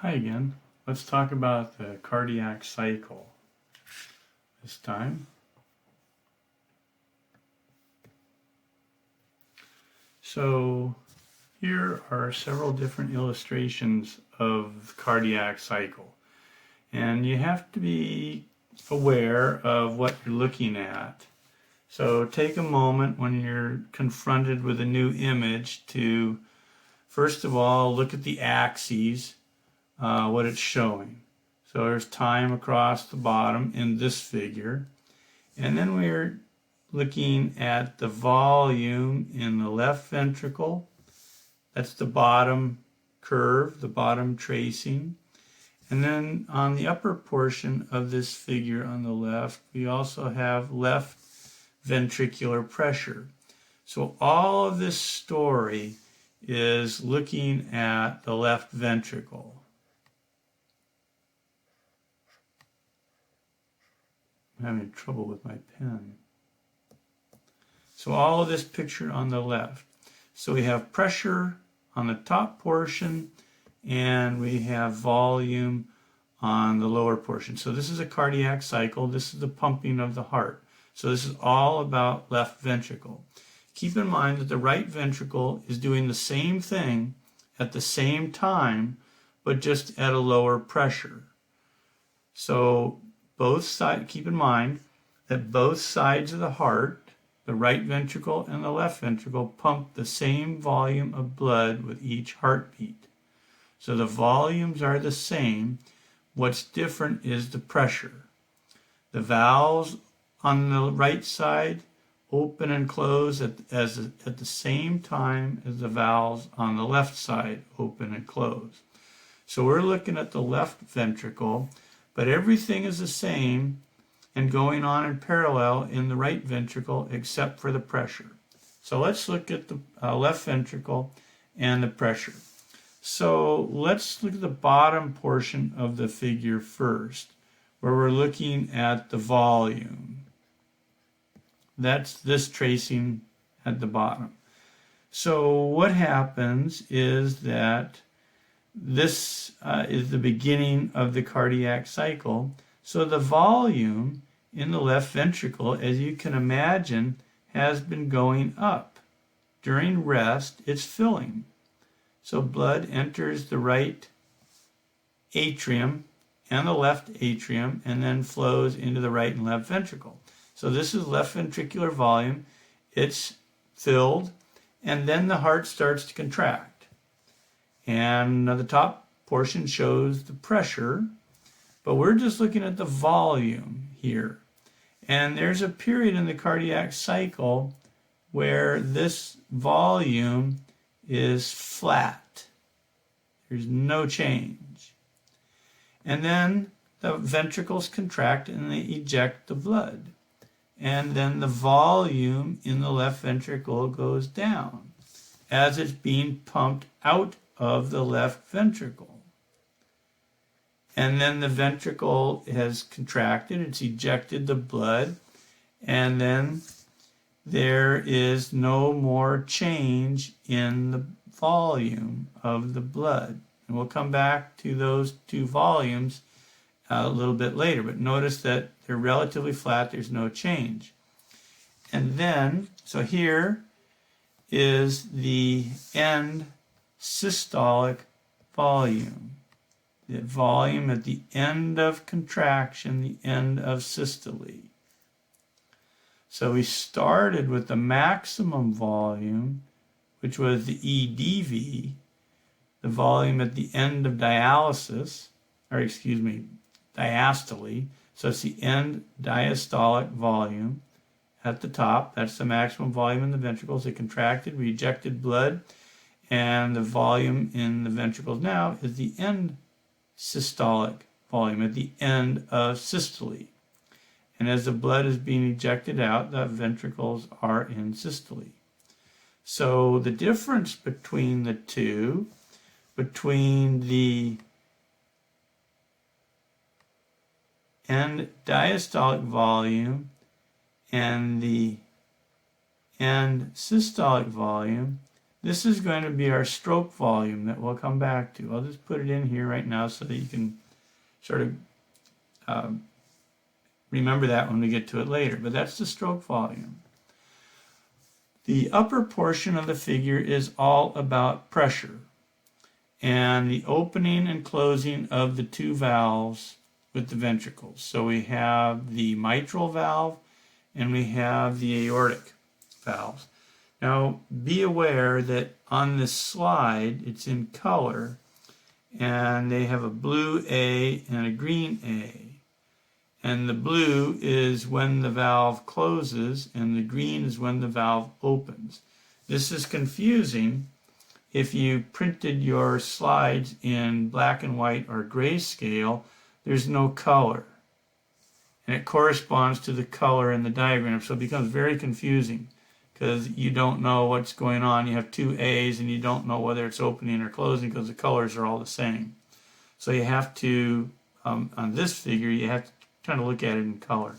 Hi again. Let's talk about the cardiac cycle this time. So here are several different illustrations of the cardiac cycle. And you have to be aware of what you're looking at. So take a moment when you're confronted with a new image to, first of all, look at the axes. What it's showing. So there's time across the bottom in this figure. And then we're looking at the volume in the left ventricle. That's the bottom curve, the bottom tracing. And then on the upper portion of this figure on the left, we also have left ventricular pressure. So all of this story is looking at the left ventricle. I'm having trouble with my pen. So all of this picture on the left. So we have pressure on the top portion and we have volume on the lower portion. So this is a cardiac cycle. This is the pumping of the heart. So this is all about left ventricle. Keep in mind that the right ventricle is doing the same thing at the same time, but just at a lower pressure. So both sides, keep in mind that both sides of the heart, the right ventricle and the left ventricle, pump the same volume of blood with each heartbeat. So the volumes are the same. What's different is the pressure. The valves on the right side open and close at the same time as the valves on the left side open and close. So we're looking at the left ventricle, but everything is the same and going on in parallel in the right ventricle except for the pressure. So let's look at the left ventricle and the pressure. So let's look at the bottom portion of the figure first, where we're looking at the volume. That's this tracing at the bottom. So what happens is that this is the beginning of the cardiac cycle. So the volume in the left ventricle, as you can imagine, has been going up. During rest, it's filling. So blood enters the right atrium and the left atrium and then flows into the right and left ventricle. So this is left ventricular volume. It's filled, and then the heart starts to contract. And the top portion shows the pressure, but we're just looking at the volume here. And there's a period in the cardiac cycle where this volume is flat. There's no change. And then the ventricles contract and they eject the blood. And then the volume in the left ventricle goes down as it's being pumped out of the left ventricle. And then the ventricle has contracted, it's ejected the blood, and then there is no more change in the volume of the blood. And we'll come back to those two volumes a little bit later, but notice that they're relatively flat, there's no change. And then, so here is the end systolic volume. The volume at the end of contraction, the end of systole. So we started with the maximum volume, which was the EDV, the volume at the end of diastole. So it's the end diastolic volume at the top. That's the maximum volume in the ventricles. It contracted, we ejected blood, and the volume in the ventricles now is the end systolic volume at the end of systole. And as the blood is being ejected out, the ventricles are in systole. So the difference between the two, between the end diastolic volume and the end systolic volume, This is going to be our stroke volume that we'll come back to. I'll just put it in here right now so that you can sort of remember that when we get to it later. But that's the stroke volume. The upper portion of the figure is all about pressure and the opening and closing of the two valves with the ventricles. So we have the mitral valve and we have the aortic valves. Now be aware that on this slide it's in color and they have a blue A and a green A. And the blue is when the valve closes and the green is when the valve opens. This is confusing if you printed your slides in black and white or grayscale. There's no color. And it corresponds to the color in the diagram. So it becomes very confusing because you don't know what's going on. You have two A's and you don't know whether it's opening or closing because the colors are all the same. So you have to, on this figure, you have to kind of look at it in color.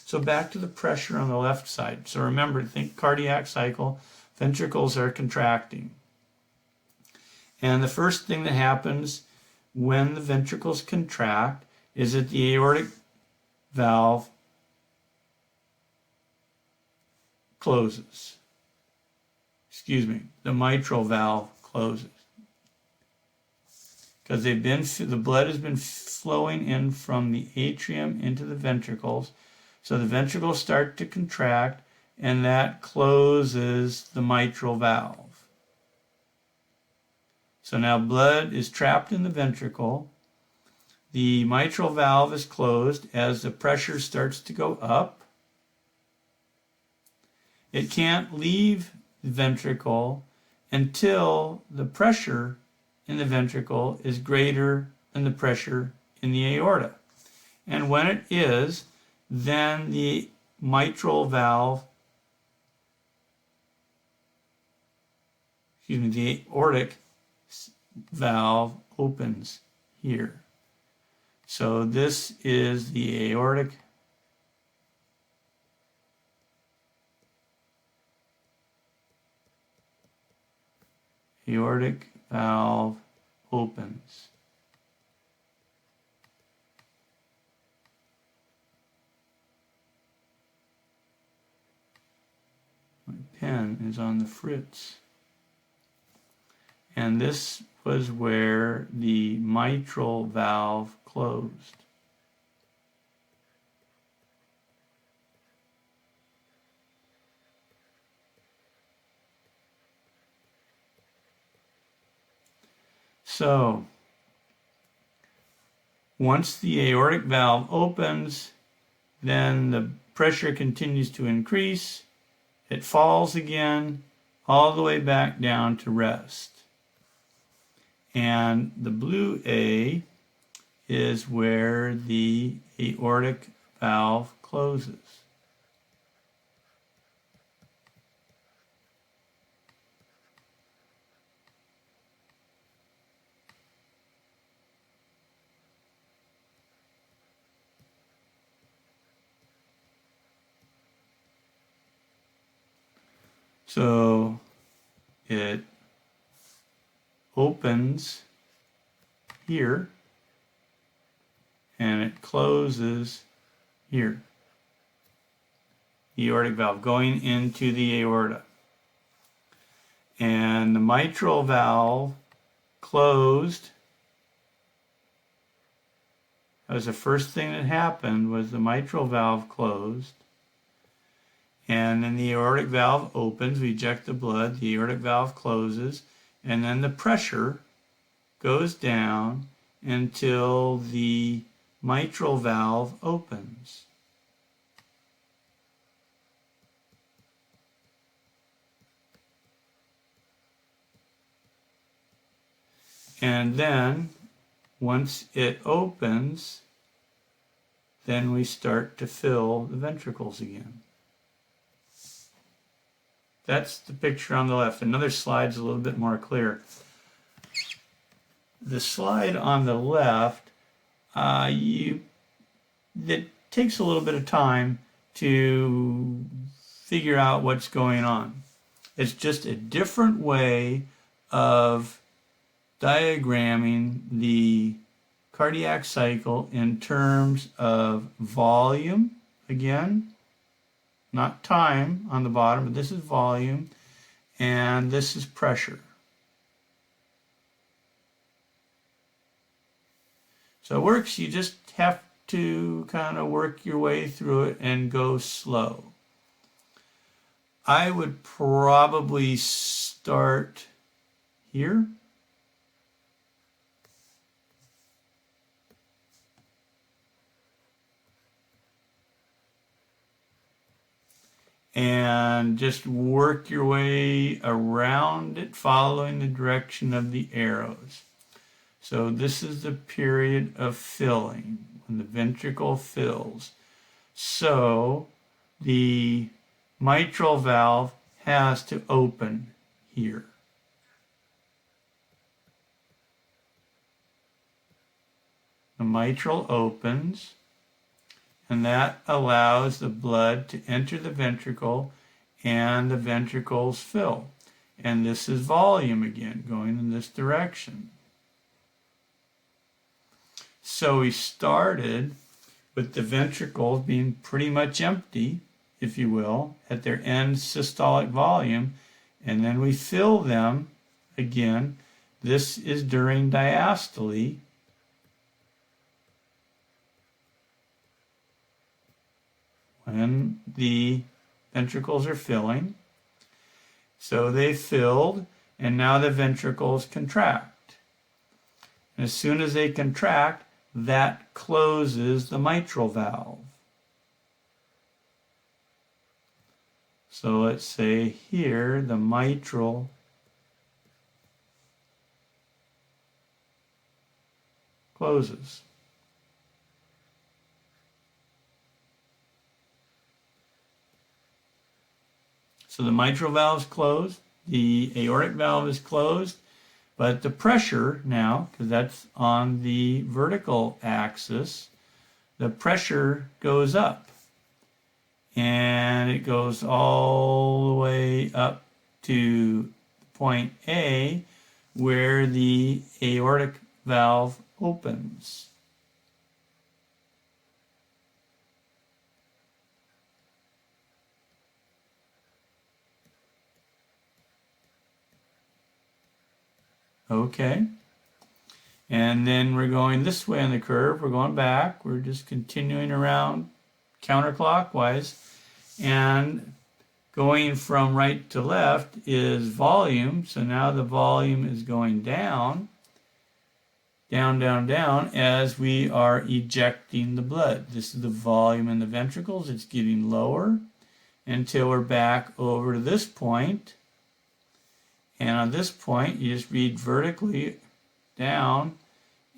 So back to the pressure on the left side. So remember, think cardiac cycle. Ventricles are contracting. And the first thing that happens when the ventricles contract is that the aortic valve closes. Excuse me, the mitral valve closes. Because the blood has been flowing in from the atrium into the ventricles. So the ventricles start to contract and that closes the mitral valve. So now blood is trapped in the ventricle. The mitral valve is closed as the pressure starts to go up. It can't leave the ventricle until the pressure in the ventricle is greater than the pressure in the aorta. And when it is, then the mitral valve, the aortic valve opens here. So this is the aortic valve opens. My pen is on the fritz. And this was where the mitral valve closed. So, once the aortic valve opens, then the pressure continues to increase. It falls again all the way back down to rest. And the blue A is where the aortic valve closes. So it opens here and it closes here. The aortic valve going into the aorta. And the mitral valve closed. That was the first thing that happened, was the mitral valve closed. And then the aortic valve opens, we eject the blood, the aortic valve closes, and then the pressure goes down until the mitral valve opens. And then, once it opens, then we start to fill the ventricles again. That's the picture on the left. Another slide's a little bit more clear. The slide on the left, it takes a little bit of time to figure out what's going on. It's just a different way of diagramming the cardiac cycle in terms of volume, again, not time on the bottom, but this is volume, and this is pressure. So it works, you just have to kind of work your way through it and go slow. I would probably start here. And just work your way around it, following the direction of the arrows. So this is the period of filling, when the ventricle fills. So the mitral valve has to open here. The mitral opens, and that allows the blood to enter the ventricle, and the ventricles fill. And this is volume again, going in this direction. So we started with the ventricles being pretty much empty, if you will, at their end systolic volume, and then we fill them again. This is during diastole. When the ventricles are filling. So they filled, and now the ventricles contract. And as soon as they contract, that closes the mitral valve. So let's say here the mitral closes. So the mitral valve is closed, the aortic valve is closed, but the pressure now, because that's on the vertical axis, the pressure goes up. And it goes all the way up to point A, where the aortic valve opens. Okay, and then we're going this way on the curve. We're going back. We're just continuing around counterclockwise, and going from right to left is volume. So now the volume is going down, down, down, down as we are ejecting the blood. This is the volume in the ventricles. It's getting lower until we're back over to this point. And on this point, you just read vertically down,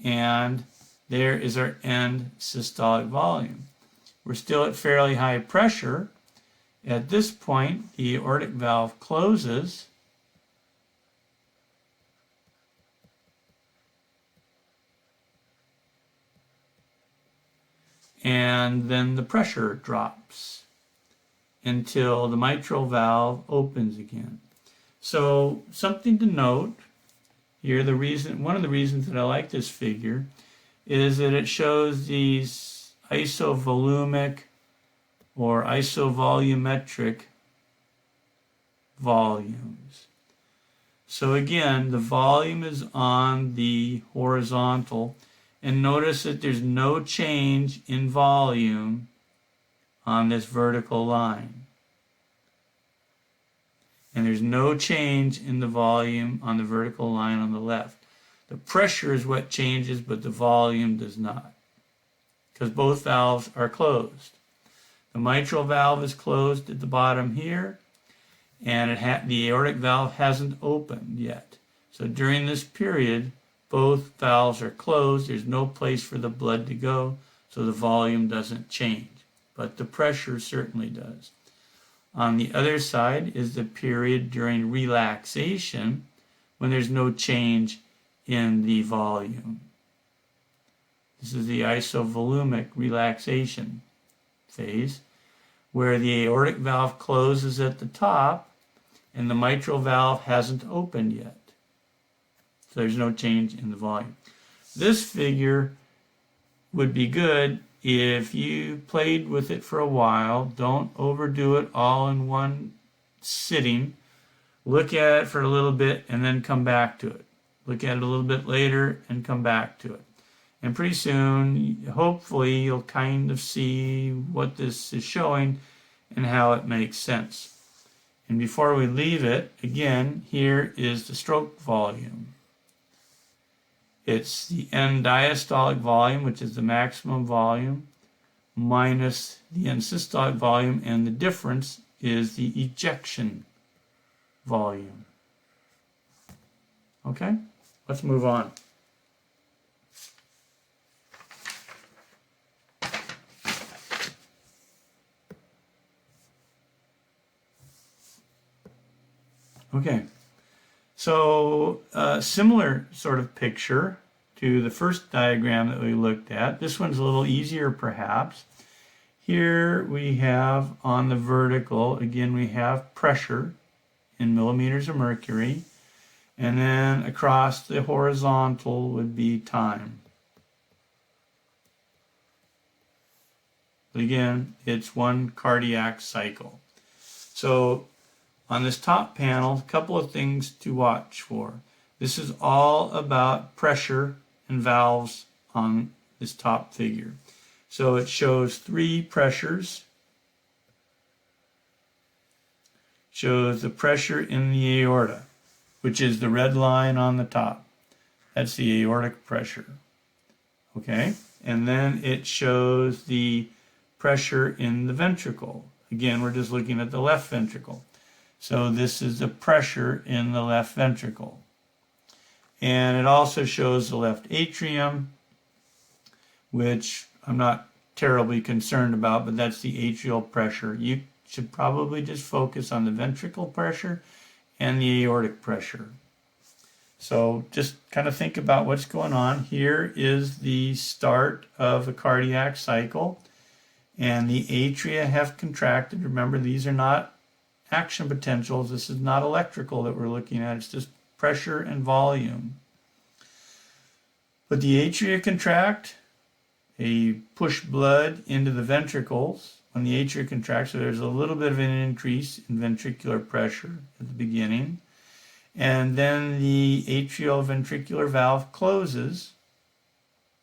and there is our end systolic volume. We're still at fairly high pressure. At this point, the aortic valve closes, and then the pressure drops until the mitral valve opens again. So something to note here, one of the reasons that I like this figure is that it shows these isovolumic or isovolumetric volumes. So again, the volume is on the horizontal, and notice that there's no change in volume on this vertical line. And there's no change in the volume on the vertical line on the left. The pressure is what changes, but the volume does not, because both valves are closed. The mitral valve is closed at the bottom here, and the aortic valve hasn't opened yet. So during this period, both valves are closed. There's no place for the blood to go, so the volume doesn't change, but the pressure certainly does. On the other side is the period during relaxation, when there's no change in the volume. This is the isovolumic relaxation phase, where the aortic valve closes at the top, and the mitral valve hasn't opened yet. So there's no change in the volume. This figure would be good if you played with it for a while. Don't overdo it all in one sitting. Look at it for a little bit and then come back to it. Look at it a little bit later and come back to it. And pretty soon, hopefully, you'll kind of see what this is showing and how it makes sense. And before we leave it, again, here is the stroke volume. It's the end diastolic volume, which is the maximum volume, minus the end systolic volume, and the difference is the ejection volume. Okay, let's move on. Okay, so a similar sort of picture to the first diagram that we looked at. This one's a little easier perhaps. Here we have on the vertical, again we have pressure in millimeters of mercury, and then across the horizontal would be time. But again, it's one cardiac cycle. So on this top panel, a couple of things to watch for. This is all about pressure and valves on this top figure. So it shows 3 pressures. Shows the pressure in the aorta, which is the red line on the top. That's the aortic pressure. Okay? And then it shows the pressure in the ventricle. Again, we're just looking at the left ventricle. So this is the pressure in the left ventricle. And it also shows the left atrium, which I'm not terribly concerned about, but that's the atrial pressure. You should probably just focus on the ventricle pressure and the aortic pressure. So just kind of think about what's going on. Here is the start of a cardiac cycle, and the atria have contracted. Remember, these are not action potentials. This is not electrical that we're looking at. It's just pressure and volume. But the atria contract. They push blood into the ventricles when the atria contract. So there's a little bit of an increase in ventricular pressure at the beginning. And then the atrioventricular valve closes.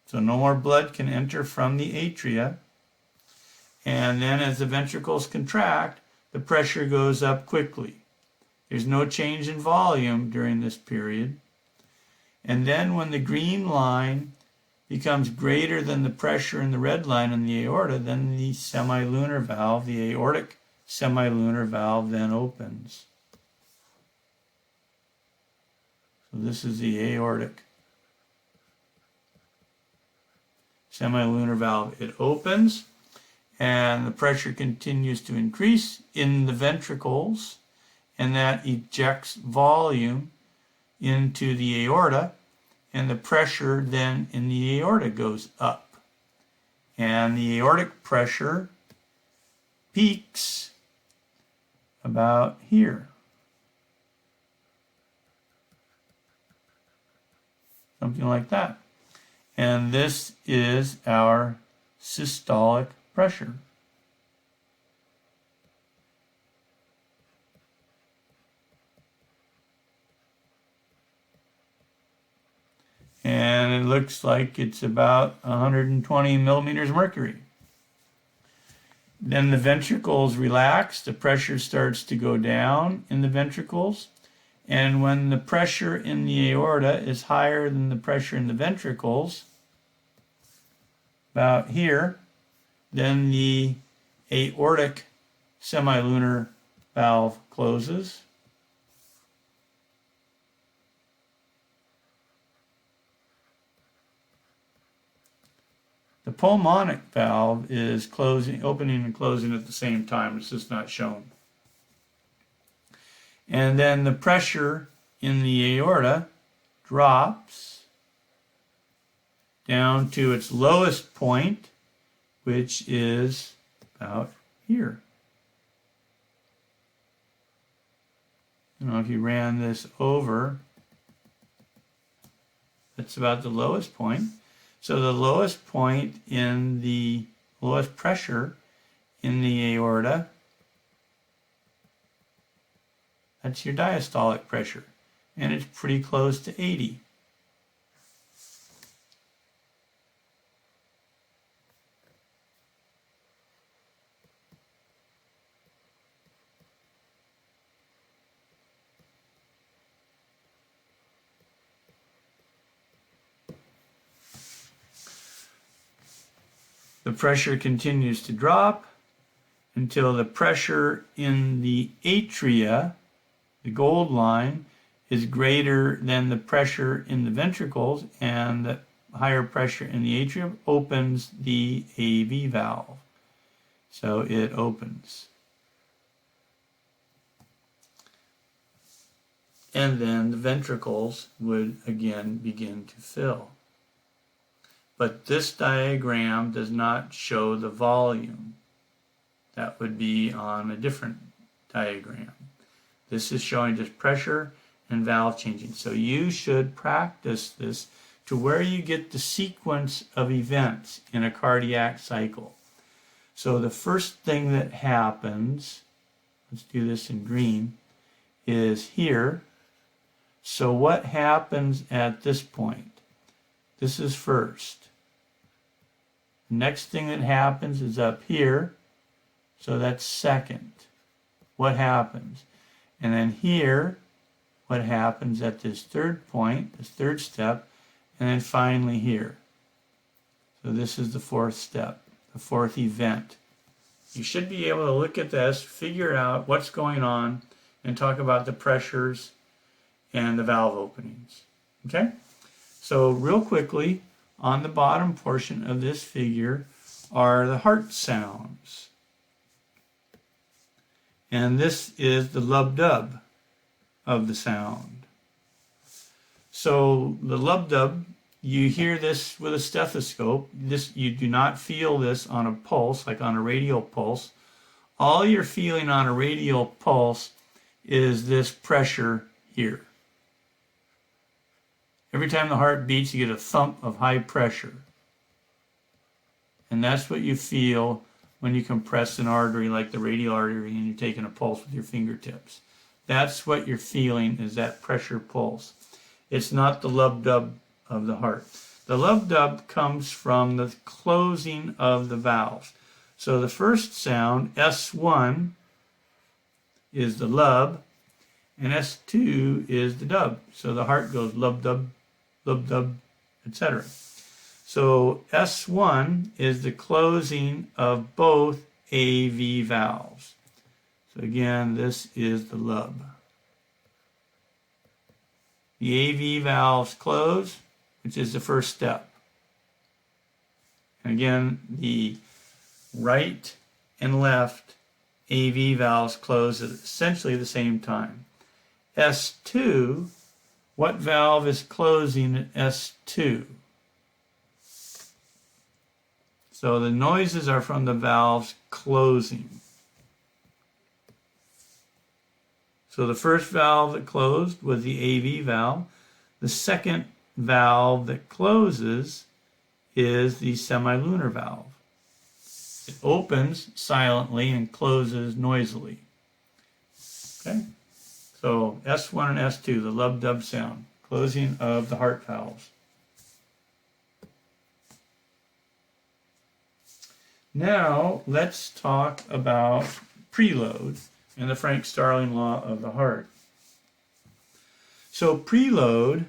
So no more blood can enter from the atria. And then as the ventricles contract, the pressure goes up quickly. There's no change in volume during this period. And then when the green line becomes greater than the pressure in the red line in the aorta, then the semilunar valve, the aortic semilunar valve, then opens. So this is the aortic semilunar valve. It opens, and the pressure continues to increase in the ventricles, and that ejects volume into the aorta, and the pressure then in the aorta goes up. And the aortic pressure peaks about here. Something like that. And this is our systolic pressure. And it looks like it's about 120 millimeters of mercury. Then the ventricles relax, the pressure starts to go down in the ventricles, and when the pressure in the aorta is higher than the pressure in the ventricles, about here, then the aortic semilunar valve closes. The pulmonic valve is opening and closing at the same time. It's just not shown. And then the pressure in the aorta drops down to its lowest point, which is about here. You know, if you ran this over, that's about the lowest point. So the lowest point in the lowest pressure in the aorta, that's your diastolic pressure, and it's pretty close to 80. The pressure continues to drop until the pressure in the atria, the gold line, is greater than the pressure in the ventricles, and the higher pressure in the atrium opens the AV valve. So it opens. And then the ventricles would again begin to fill. But this diagram does not show the volume. That would be on a different diagram. This is showing just pressure and valve changing. So you should practice this to where you get the sequence of events in a cardiac cycle. So the first thing that happens, let's do this in green, is here. So what happens at this point? This is first. The next thing that happens is up here. So that's second. What happens? And then here, what happens at this third point, this third step, and then finally here. So this is the fourth step, the fourth event. You should be able to look at this, figure out what's going on, and talk about the pressures and the valve openings. Okay? So real quickly, on the bottom portion of this figure are the heart sounds. And this is the lub-dub of the sound. So the lub-dub, you hear this with a stethoscope. You do not feel this on a pulse, like on a radial pulse. All you're feeling on a radial pulse is this pressure here. Every time the heart beats, you get a thump of high pressure. And that's what you feel when you compress an artery like the radial artery and you're taking a pulse with your fingertips. That's what you're feeling, is that pressure pulse. It's not the lub-dub of the heart. The lub-dub comes from the closing of the valves. So the first sound, S1, is the lub, and S2 is the dub. So the heart goes lub-dub, lub-dub, etc. So S1 is the closing of both AV valves. So again, this is the lub. The AV valves close, which is the first step. And again, the right and left AV valves close at essentially the same time. S2, what valve is closing at S2? So the noises are from the valves closing. So the first valve that closed was the AV valve. The second valve that closes is the semilunar valve. It opens silently and closes noisily. Okay? So S1 and S2, the lub-dub sound, closing of the heart valves. Now let's talk about preload and the Frank-Starling law of the heart. So preload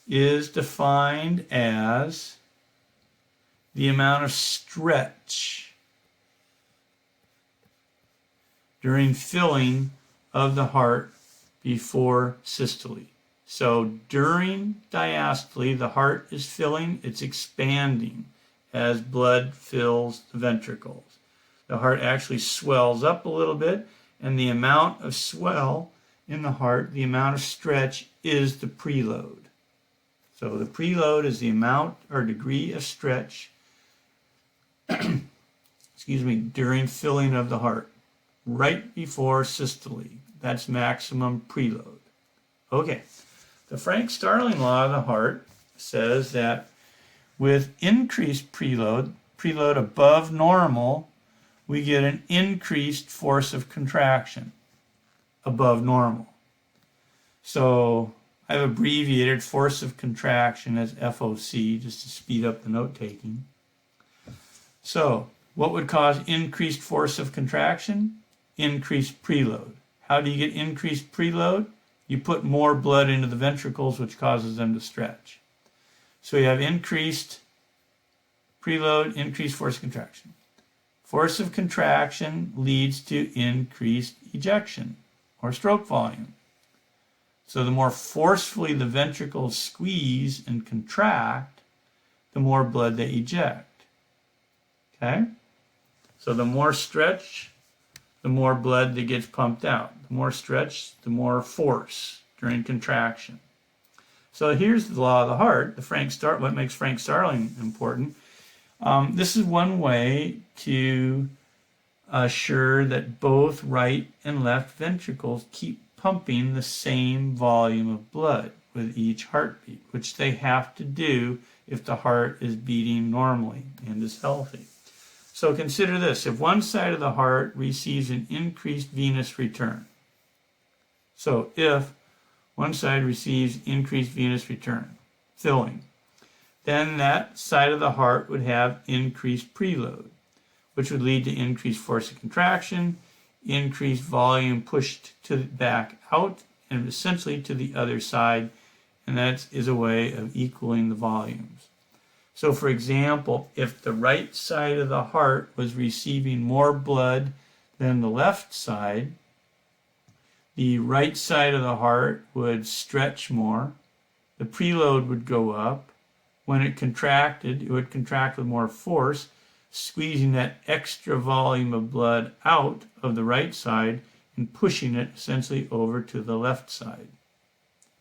is defined as the amount of stretch during filling of the heart before systole. So during diastole, the heart is filling, it's expanding as blood fills the ventricles. The heart actually swells up a little bit, and the amount of swell in the heart, the amount of stretch, is the preload. So the preload is the amount or degree of stretch during filling of the heart, right before systole. That's maximum preload. Okay, the Frank-Starling law of the heart says that with increased preload above normal, we get an increased force of contraction above normal. So I've abbreviated force of contraction as FOC just to speed up the note taking. So what would cause increased force of contraction? Increased preload. How do you get increased preload? You put more blood into the ventricles, which causes them to stretch. So you have increased preload, increased force of contraction. Force of contraction leads to increased ejection or stroke volume. So the more forcefully the ventricles squeeze and contract, the more blood they eject. Okay? So the more stretch, the more blood that gets pumped out. The more stretch, the more force during contraction. So here's the law of the heart, what makes Frank-Starling important. This is one way to assure that both right and left ventricles keep pumping the same volume of blood with each heartbeat, which they have to do if the heart is beating normally and is healthy. So consider this. If one side of the heart receives an increased venous return, so if one side receives increased venous return, filling, then that side of the heart would have increased preload, which would lead to increased force of contraction, increased volume pushed back out, and essentially to the other side, and that is a way of equaling the volumes. So for example, if the right side of the heart was receiving more blood than the left side, the right side of the heart would stretch more, the preload would go up. When it contracted, it would contract with more force, squeezing that extra volume of blood out of the right side and pushing it essentially over to the left side.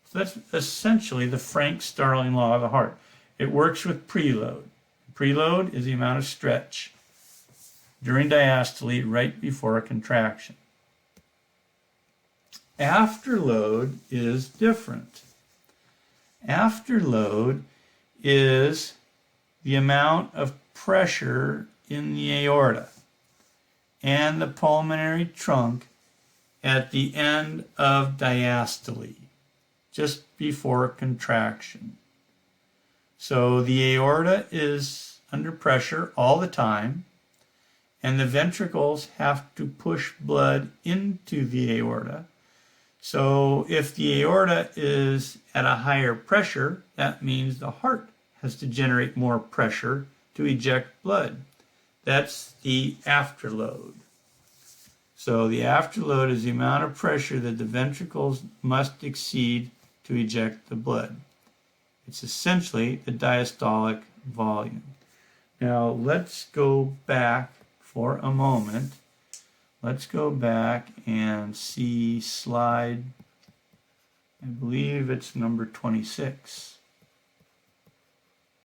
So that's essentially the Frank-Starling law of the heart. It works with preload. Preload is the amount of stretch during diastole right before a contraction. Afterload is different. Afterload is the amount of pressure in the aorta and the pulmonary trunk at the end of diastole, just before contraction. So the aorta is under pressure all the time, and the ventricles have to push blood into the aorta. So if the aorta is at a higher pressure, that means the heart has to generate more pressure to eject blood. That's the afterload. So the afterload is the amount of pressure that the ventricles must exceed to eject the blood. It's essentially the diastolic volume. Now let's go back for a moment. Let's go back and see slide, I believe it's number 26.